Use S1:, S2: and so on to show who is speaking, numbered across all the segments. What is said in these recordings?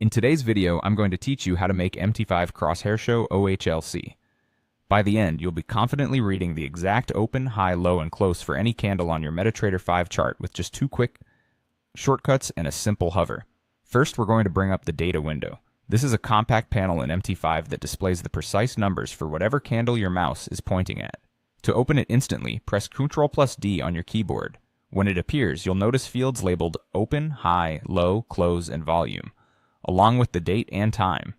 S1: In today's video, I'm going to teach you how to make MT5 crosshair show OHLC. By the end, you'll be confidently reading the exact open, high, low, and close for any candle on your MetaTrader 5 chart with just two quick shortcuts and a simple hover. First, we're going to bring up the data window. This is a compact panel in MT5 that displays the precise numbers for whatever candle your mouse is pointing at. To open it instantly, press Ctrl+D on your keyboard. When it appears, you'll notice fields labeled Open, High, Low, Close, and Volume, along with the date and time.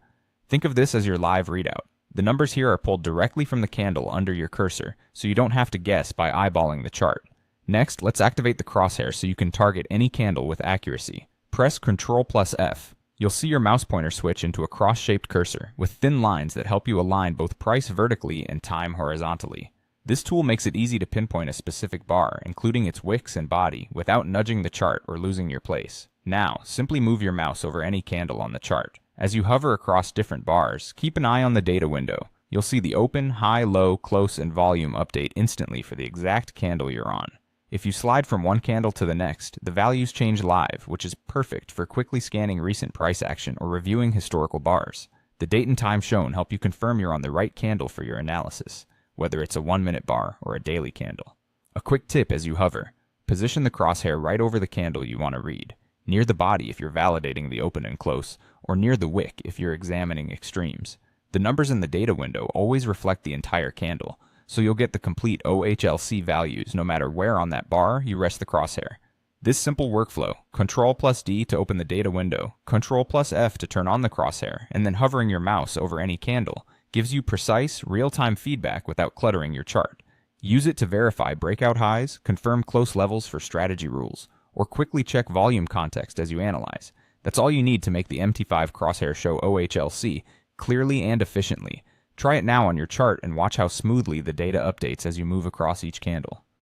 S1: Think of this as your live readout. The numbers here are pulled directly from the candle under your cursor, so you don't have to guess by eyeballing the chart. Next, let's activate the crosshair so you can target any candle with accuracy. Press Ctrl+F. You'll see your mouse pointer switch into a cross-shaped cursor with thin lines that help you align both price vertically and time horizontally. This tool makes it easy to pinpoint a specific bar, including its wicks and body, without nudging the chart or losing your place. Now, simply move your mouse over any candle on the chart. As you hover across different bars, keep an eye on the data window. You'll see the open, high, low, close, and volume update instantly for the exact candle you're on. If you slide from one candle to the next, the values change live, which is perfect for quickly scanning recent price action or reviewing historical bars. The date and time shown help you confirm you're on the right candle for your analysis, whether it's a 1-minute bar or a daily candle. A quick tip as you hover: position the crosshair right over the candle you want to read, near the body if you're validating the open and close, or near the wick if you're examining extremes. The numbers in the data window always reflect the entire candle, so you'll get the complete OHLC values no matter where on that bar you rest the crosshair. This simple workflow, Ctrl+D to open the data window, Ctrl+F to turn on the crosshair, and then hovering your mouse over any candle, gives you precise, real-time feedback without cluttering your chart. Use it to verify breakout highs, confirm close levels for strategy rules, or quickly check volume context as you analyze. That's all you need to make the MT5 crosshair show OHLC clearly and efficiently. Try it now on your chart and watch how smoothly the data updates as you move across each candle.